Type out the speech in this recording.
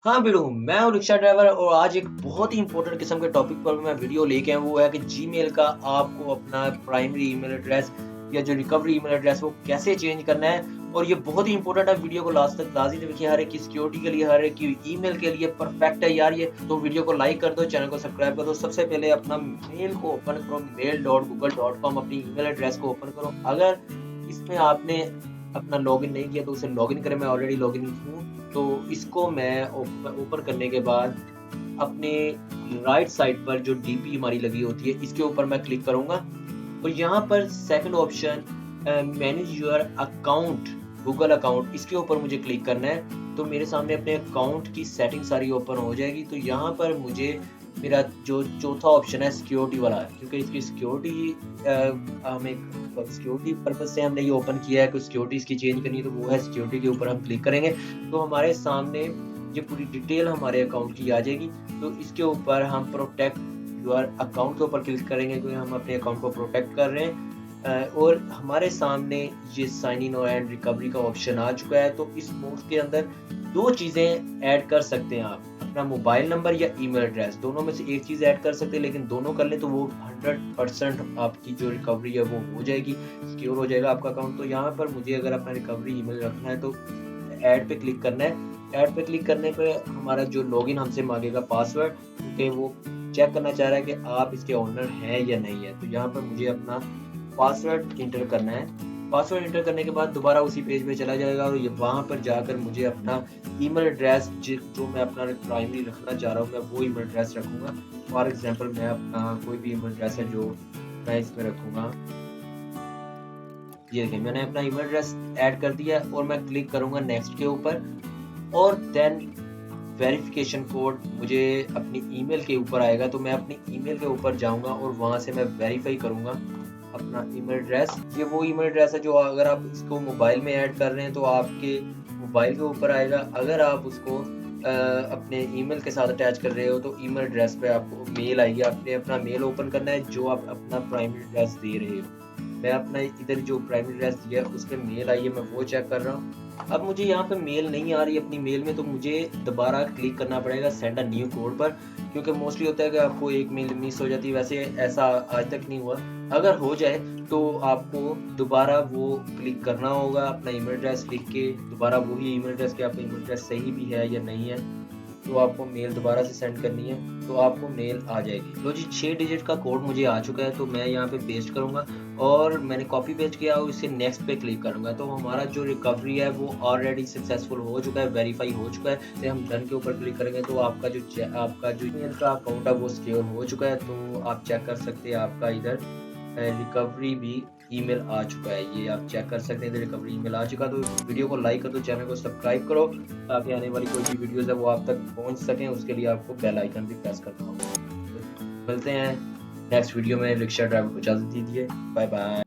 हाँ, बिल्कुल, मैं हूँ रिक्शा ड्राइवर और आज एक बहुत ही इम्पोर्टेंट किस्म के टॉपिक पर मैं वीडियो लेके आया हूँ, वो है कि जीमेल का आपको अपना प्राइमरी ईमेल एड्रेस या जो रिकवरी ईमेल एड्रेस वो कैसे चेंज करना है और ये बहुत ही इम्पोर्टेंट है, वीडियो को लास्ट तक लाज़मी देखिए, हर एक की सिक्योरिटी के लिए, हर एक की ईमेल के लिए परफेक्ट है यार ये। तो वीडियो को लाइक कर दो, चैनल को सब्सक्राइब कर दो। सबसे पहले अपना मेल को ओपन करो, mail.google.com अपनी ईमेल एड्रेस को ओपन करो। अगर इसमें आपने अपना लॉगिन नहीं किया तो उसे लॉगिन करें, मैं ऑलरेडी लॉगिन हूँ। तो इसको मैं ओपन करने के बाद अपने राइट साइड पर जो डीपी हमारी लगी होती है, इसके ऊपर मैं क्लिक करूँगा और यहाँ पर second option manage your account, Google account, इसके ऊपर मुझे क्लिक करना है। तो मेरे सामने अपने अकाउंट की सेटिंग सारी ओपन हो जाएगी। तो यहाँ पर मुझे मेरा जो चौथा ऑप्शन है सिक्योरिटी वाला है, क्योंकि इसकी सिक्योरिटी हमें सिक्योरिटी पर्पज़ से हमने ये ओपन किया है, कोई सिक्योरिटी इसकी चेंज करनी है तो वो है सिक्योरिटी के ऊपर हम क्लिक करेंगे। तो हमारे सामने ये पूरी डिटेल हमारे अकाउंट की आ जाएगी। तो इसके ऊपर हम प्रोटेक्ट योर अकाउंट के ऊपर क्लिक करेंगे क्योंकि हम अपने अकाउंट को प्रोटेक्ट कर रहे हैं। और हमारे सामने ये साइन इन एंड रिकवरी का ऑप्शन आ चुका है। तो इस मोड के अंदर 2 चीज़ें ऐड कर सकते हैं आप, अपना मोबाइल नंबर या ईमेल एड्रेस, दोनों में से एक चीज़ ऐड कर सकते हैं, लेकिन दोनों कर लें तो वो 100% आपकी जो रिकवरी है वो हो जाएगी, सिक्योर हो जाएगा आपका अकाउंट। तो यहाँ पर मुझे अगर अपना रिकवरी ईमेल रखना है तो ऐड पे क्लिक करना है। ऐड पे क्लिक करने पे हमारा जो लॉगिन हमसे मांगेगा पासवर्ड, क्योंकि वो चेक करना चाह रहा है कि आप इसके ओनर हैं या नहीं है। तो यहाँ पर मुझे अपना पासवर्ड एंटर करना है। पासवर्ड एंटर करने के बाद दोबारा उसी पेज पे चला जाएगा और ये वहाँ पर जाकर मुझे अपना ईमेल एड्रेस जो मैं अपना प्राइमरी रखना चाह रहा हूँ, मैं वो ईमेल एड्रेस रखूँगा। फॉर एग्ज़ाम्पल मैं अपना कोई भी ईमेल एड्रेस है जो मैं इसमें रखूँगा। ये देखिए मैंने अपना ईमेल एड्रेस ऐड कर दिया और मैं क्लिक करूँगा नेक्स्ट के ऊपर और देन वेरिफिकेशन कोड मुझे अपनी ईमेल के ऊपर आएगा। तो मैं अपनी ईमेल के ऊपर जाऊँगा और वहाँ से मैं वेरीफ़ाई करूँगा अपना ईमेल एड्रेस। ये वो ईमेल एड्रेस है जो अगर आप इसको मोबाइल में ऐड कर रहे हैं तो आपके मोबाइल के ऊपर आएगा। अगर आप उसको अपने ईमेल के साथ अटैच कर रहे हो तो ईमेल एड्रेस पे आपको मेल आएगी। आपने अपना मेल ओपन करना है जो आप अपना प्राइमरी एड्रेस दे रहे हो। मैं अपना इधर जो प्राइमरी एड्रेस दिया है उसमें मेल आई है, मैं वो चेक कर रहा हूँ। अब मुझे यहाँ पे मेल नहीं आ रही है अपनी मेल में, तो मुझे दोबारा क्लिक करना पड़ेगा सेंड अ न्यू कोड पर, क्योंकि मोस्टली होता है कि आपको एक मेल मिस हो जाती है। वैसे ऐसा आज तक नहीं हुआ। अगर हो जाए तो आपको दोबारा वो क्लिक करना होगा, अपना ईमेल एड्रेस लिख के दोबारा वही ईमेल एड्रेस कि आपका ईमेल एड्रेस सही भी है या नहीं है। तो आपको मेल दोबारा से सेंड करनी है, तो आपको मेल आ जाएगी। लो जी, 6 डिजिट का कोड मुझे आ चुका है, तो मैं यहाँ पे पेस्ट करूँगा और मैंने कॉपी पेस्ट किया और इसे नेक्स्ट पे क्लिक करूँगा। तो हमारा जो रिकवरी है वो ऑलरेडी सक्सेसफुल हो चुका है, वेरीफाई हो चुका है। तो हम डन के ऊपर क्लिक करेंगे तो आपका जो ईमेल का अकाउंट है वो सिक्योर हो चुका है। तो आप चेक कर सकते हैं आपका इधर रिकवरी भी ईमेल आ चुका है। ये आप चेक कर सकते हैं, इधर रिकवरी ईमेल आ चुका है। तो वीडियो को लाइक कर दो, चैनल को सब्सक्राइब करो ताकि आने वाली कोई भी वीडियोज़ है वो आप तक पहुँच सकें। उसके लिए आपको बेल आइकन भी प्रेस करना होगा। तो मिलते हैं नेक्स्ट वीडियो में। रिक्शा ड्राइवर को इजाज़त दीजिए। Bye bye.